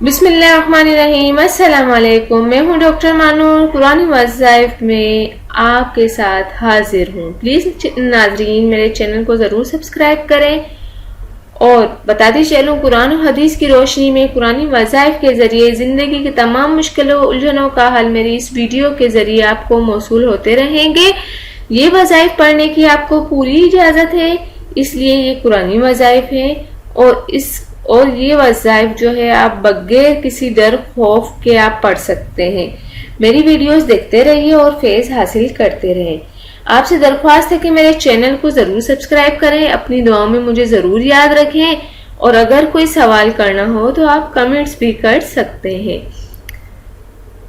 بسم اللہ الرحمن الرحیم، السلام علیکم۔ میں ہوں ڈاکٹر مانور، قرآن وظائف میں آپ کے ساتھ حاضر ہوں۔ پلیز ناظرین میرے چینل کو ضرور سبسکرائب کریں، اور بتاتی چلوں قرآن و حدیث کی روشنی میں قرآن وظائف کے ذریعے زندگی کی تمام مشکلوں الجھنوں کا حل میری اس ویڈیو کے ذریعے آپ کو موصول ہوتے رہیں گے۔ یہ وظائف پڑھنے کی آپ کو پوری اجازت ہے، اس لیے یہ قرآن وظائف ہیں، اور یہ وظائف جو ہے آپ بغیر کسی ڈر خوف کے آپ پڑھ سکتے ہیں۔ میری ویڈیوز دیکھتے رہیے اور فیض حاصل کرتے رہیں۔ آپ سے درخواست ہے کہ میرے چینل کو ضرور سبسکرائب کریں، اپنی دعاؤں میں مجھے ضرور یاد رکھیں، اور اگر کوئی سوال کرنا ہو تو آپ کمنٹس بھی کر سکتے ہیں۔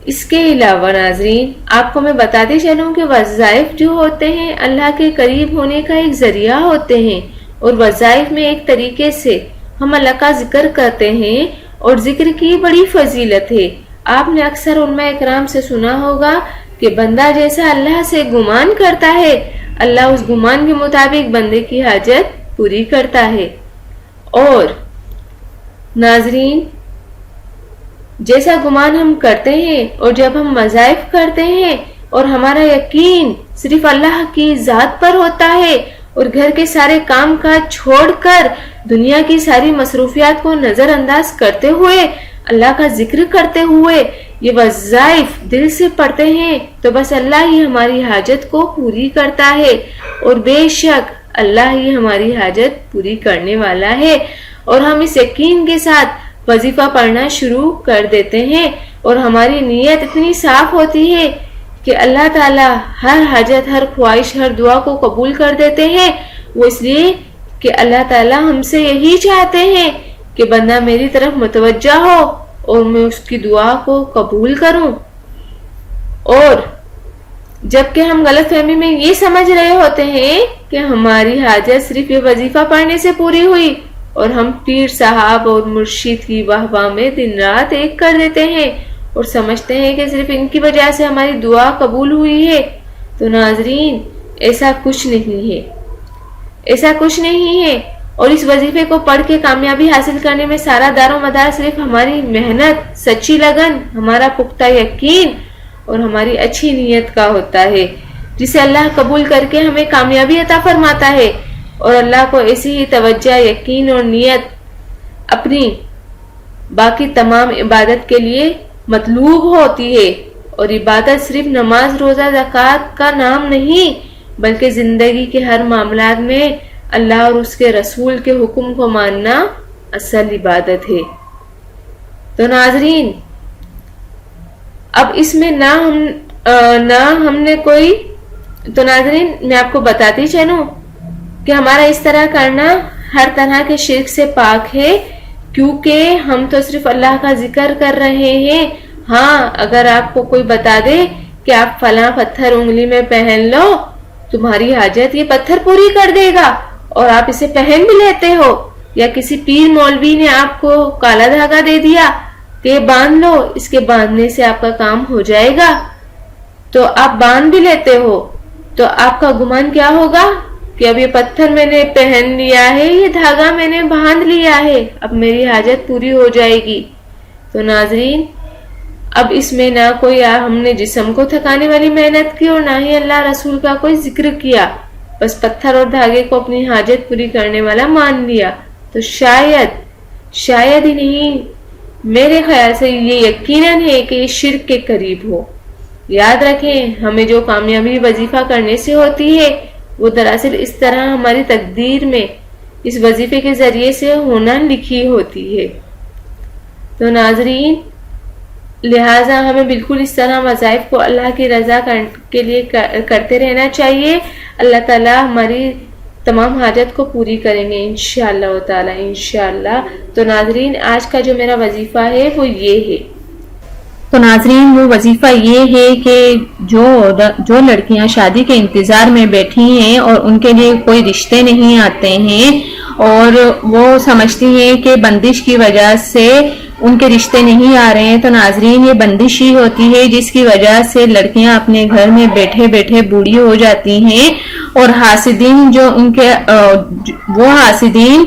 اس کے علاوہ ناظرین آپ کو میں بتاتے چلوں کہ وظائف جو ہوتے ہیں اللہ کے قریب ہونے کا ایک ذریعہ ہوتے ہیں، اور وظائف میں ایک طریقے سے ہم اللہ کا ذکر کرتے ہیں، اور ذکر کی بڑی فضیلت ہے۔ آپ نے اکثر علماء اکرام سے سنا ہوگا کہ بندہ جیسا اللہ سے گمان کرتا ہے، اللہ اس گمان کے مطابق بندے کی حاجت پوری کرتا ہے۔ اور ناظرین جیسا گمان ہم کرتے ہیں، اور جب ہم وظائف کرتے ہیں اور ہمارا یقین صرف اللہ کی ذات پر ہوتا ہے، اور گھر کے سارے کام کاج چھوڑ کر دنیا کی ساری مصروفیات کو نظر انداز کرتے ہوئے اللہ کا ذکر کرتے ہوئے یہ وظائف دل سے پڑھتے ہیں، تو بس اللہ ہی ہماری حاجت کو پوری کرتا ہے، اور بے شک اللہ ہی ہماری حاجت پوری کرنے والا ہے۔ اور ہم اس یقین کے ساتھ وظیفہ پڑھنا شروع کر دیتے ہیں، اور ہماری نیت اتنی صاف ہوتی ہے کہ اللہ تعالیٰ ہر حاجت، ہر خواہش، ہر دعا کو قبول کر دیتے ہیں۔ وہ اس لیے کہ اللہ تعالیٰ ہم سے یہی چاہتے ہیں کہ بندہ میری طرف متوجہ ہو اور میں اس کی دعا کو قبول کروں۔ اور جبکہ ہم غلط فہمی میں یہ سمجھ رہے ہوتے ہیں کہ ہماری حاجت صرف یہ وظیفہ پڑھنے سے پوری ہوئی، اور ہم پیر صاحب اور مرشد کی واہ واہ میں دن رات ایک کر دیتے ہیں، اور سمجھتے ہیں کہ صرف ان کی وجہ سے ہماری دعا قبول ہوئی ہے، تو ناظرین ایسا کچھ نہیں ہے، ایسا کچھ نہیں ہے۔ اور اس وظیفے کو پڑھ کے کامیابی حاصل کرنے میں سارا دار و مدار صرف ہماری محنت، سچی لگن، ہمارا پختہ یقین اور ہماری اچھی نیت کا ہوتا ہے، جسے اللہ قبول کر کے ہمیں کامیابی عطا فرماتا ہے۔ اور اللہ کو ایسی ہی توجہ، یقین اور نیت اپنی باقی تمام عبادت کے لیے مطلوب ہوتی ہے۔ اور عبادت صرف نماز، روزہ، زکوٰۃ کا نام نہیں، بلکہ زندگی کے ہر معاملات میں اللہ اور اس کے رسول کے حکم کو ماننا اصل عبادت ہے۔ تو ناظرین اب اس میں نہ ہم نے کوئی، تو ناظرین میں آپ کو بتاتی چلوں کہ ہمارا اس طرح کرنا ہر طرح کے شرک سے پاک ہے، کیونکہ ہم تو صرف اللہ کا ذکر کر رہے ہیں۔ ہاں اگر آپ کو کوئی بتا دے کہ آپ فلاں پتھر انگلی میں پہن لو، تمہاری حاجت یہ پتھر پوری کر دے گا، اور آپ اسے پہن بھی لیتے ہو، یا کسی پیر مولوی نے آپ کو کالا دھاگا دے دیا کہ باندھ لو، اس کے باندھنے سے آپ کا کام ہو جائے گا، تو آپ باندھ بھی لیتے ہو، تو آپ کا گمان کیا ہوگا کہ اب یہ پتھر میں نے پہن لیا ہے، یہ دھاگا میں نے باندھ لیا ہے، اب میری حاجت پوری ہو جائے گی۔ تو ناظرین اب اس میں نہ کوئی ہم نے جسم کو تھکانے والی محنت کی، اور نہ ہی اللہ رسول کا کوئی ذکر کیا، بس پتھر اور دھاگے کو اپنی حاجت پوری کرنے والا مان لیا، تو شاید ہی نہیں، میرے خیال سے یہ یقیناً ہے کہ یہ شرک کے قریب ہو۔ یاد رکھیں ہمیں جو کامیابی وظیفہ کرنے سے ہوتی ہے وہ دراصل اس طرح ہماری تقدیر میں اس وظیفے کے ذریعے سے ہونا لکھی ہوتی ہے۔ تو ناظرین لہٰذا ہمیں بالکل اس طرح وظائف کو اللہ کی رضا کے لیے کرتے رہنا چاہیے۔ اللہ تعالیٰ ہماری تمام حاجت کو پوری کریں گے انشاءاللہ تعالیٰ، انشاءاللہ۔ تو ناظرین آج کا جو میرا وظیفہ ہے وہ یہ ہے۔ تو ناظرین وہ وظیفہ یہ ہے کہ جو لڑکیاں شادی کے انتظار میں بیٹھی ہیں اور ان کے لیے کوئی رشتے نہیں آتے ہیں، اور وہ سمجھتی ہیں کہ بندش کی وجہ سے ان کے رشتے نہیں آ رہے ہیں. تو ناظرین یہ بندش ہی ہوتی ہے جس کی وجہ سے لڑکیاں اپنے گھر میں بیٹھے بیٹھے بوڑھی ہو جاتی ہیں, اور حاسدین جو ان کے وہ حاسدین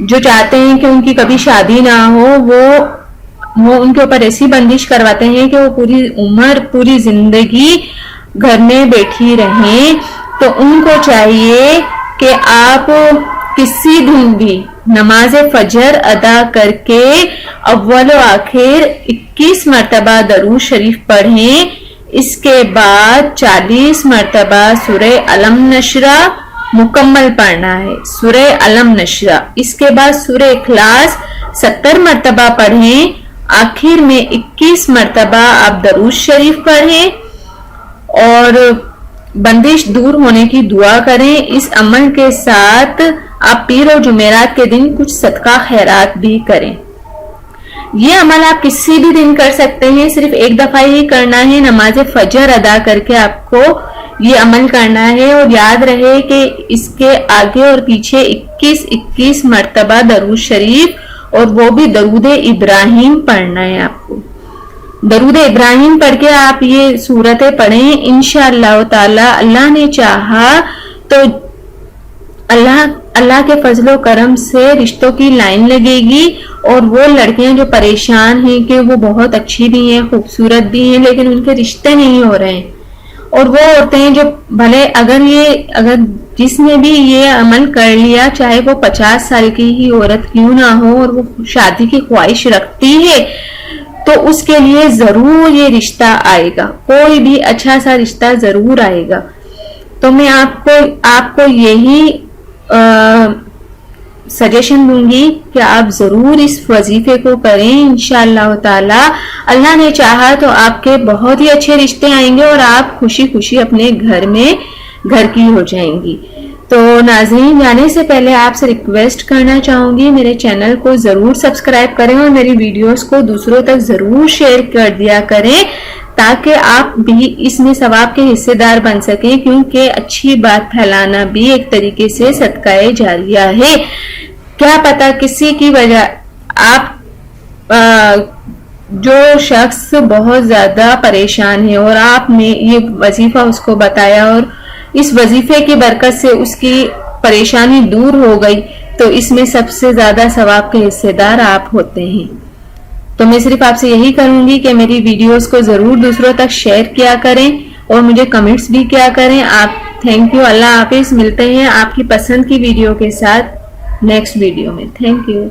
جو چاہتے ہیں کہ ان کی کبھی شادی نہ ہو, وہ ان کے اوپر ایسی بندش کرواتے ہیں کہ وہ پوری عمر پوری زندگی گھر میں بیٹھی رہیں. تو ان کو چاہیے کہ آپ کسی دن بھی نماز فجر ادا کر کے اول و آخر 21 مرتبہ درود شریف پڑھیں. اس کے بعد 40 مرتبہ سورہ علم نشرہ مکمل پڑھنا ہے, سورہ علم نشرہ. اس کے بعد سورہ اخلاص 70 مرتبہ پڑھیں. آخر میں 21 مرتبہ آپ درود شریف پڑھیں اور بندش دور ہونے کی دعا کریں. اس عمل کے ساتھ آپ پیر اور جمعرات کے دن کچھ صدقہ خیرات بھی کریں. یہ عمل آپ کسی بھی دن کر سکتے ہیں, صرف ایک دفعہ ہی کرنا ہے. نماز فجر ادا کر کے آپ کو یہ عمل کرنا ہے, اور یاد رہے کہ اس کے آگے اور پیچھے 21 مرتبہ درود شریف اور وہ بھی درود ابراہیم پڑھنا ہے. آپ کو درود ابراہیم پڑھ کے آپ یہ سورتیں پڑھیں. انشاءاللہ تعالی اللہ نے چاہا تو اللہ کے فضل و کرم سے رشتوں کی لائن لگے گی, اور وہ لڑکیاں جو پریشان ہیں کہ وہ بہت اچھی بھی ہیں, خوبصورت بھی ہیں, لیکن ان کے رشتے نہیں ہو رہے ہیں, اور وہ عورتیں جو بھلے اگر جس نے بھی یہ عمل کر لیا, چاہے وہ 50 سال کی ہی عورت کیوں نہ ہو اور وہ شادی کی خواہش رکھتی ہے, تو اس کے لیے ضرور یہ رشتہ آئے گا, کوئی بھی اچھا سا رشتہ ضرور آئے گا. تو میں آپ کو یہی سجیشن دوں گی کہ آپ ضرور اس وظیفے کو کریں. انشاءاللہ تعالی اللہ نے چاہا تو آپ کے بہت ہی اچھے رشتے آئیں گے, اور آپ خوشی خوشی اپنے گھر کی ہو جائیں گی. تو ناظرین, جانے سے پہلے آپ سے ریکویسٹ کرنا چاہوں گی میرے چینل کو ضرور سبسکرائب کریں, اور میری ویڈیوز کو دوسروں تک ضرور شیئر کر دیا کریں, تاکہ آپ بھی اس میں ثواب کے حصے دار بن سکیں, کیونکہ اچھی بات پھیلانا بھی ایک طریقے سے صدقہ جاریہ ہے. کیا پتا کسی کی وجہ آپ جو شخص بہت زیادہ پریشان ہے اور آپ نے یہ وظیفہ اس کو بتایا, اور اس وظیفے کی برکت سے اس کی پریشانی دور ہو گئی, تو اس میں سب سے زیادہ ثواب کے حصے دار آپ ہوتے ہیں. تو میں صرف آپ سے یہی کروں گی کہ میری ویڈیوز کو ضرور دوسروں تک شیئر کیا کریں, اور مجھے کمنٹس بھی کیا کریں. آپ تھینک یو. اللہ حافظ. ملتے ہیں آپ کی پسند کی ویڈیو کے ساتھ نیکسٹ ویڈیو میں. Thank you.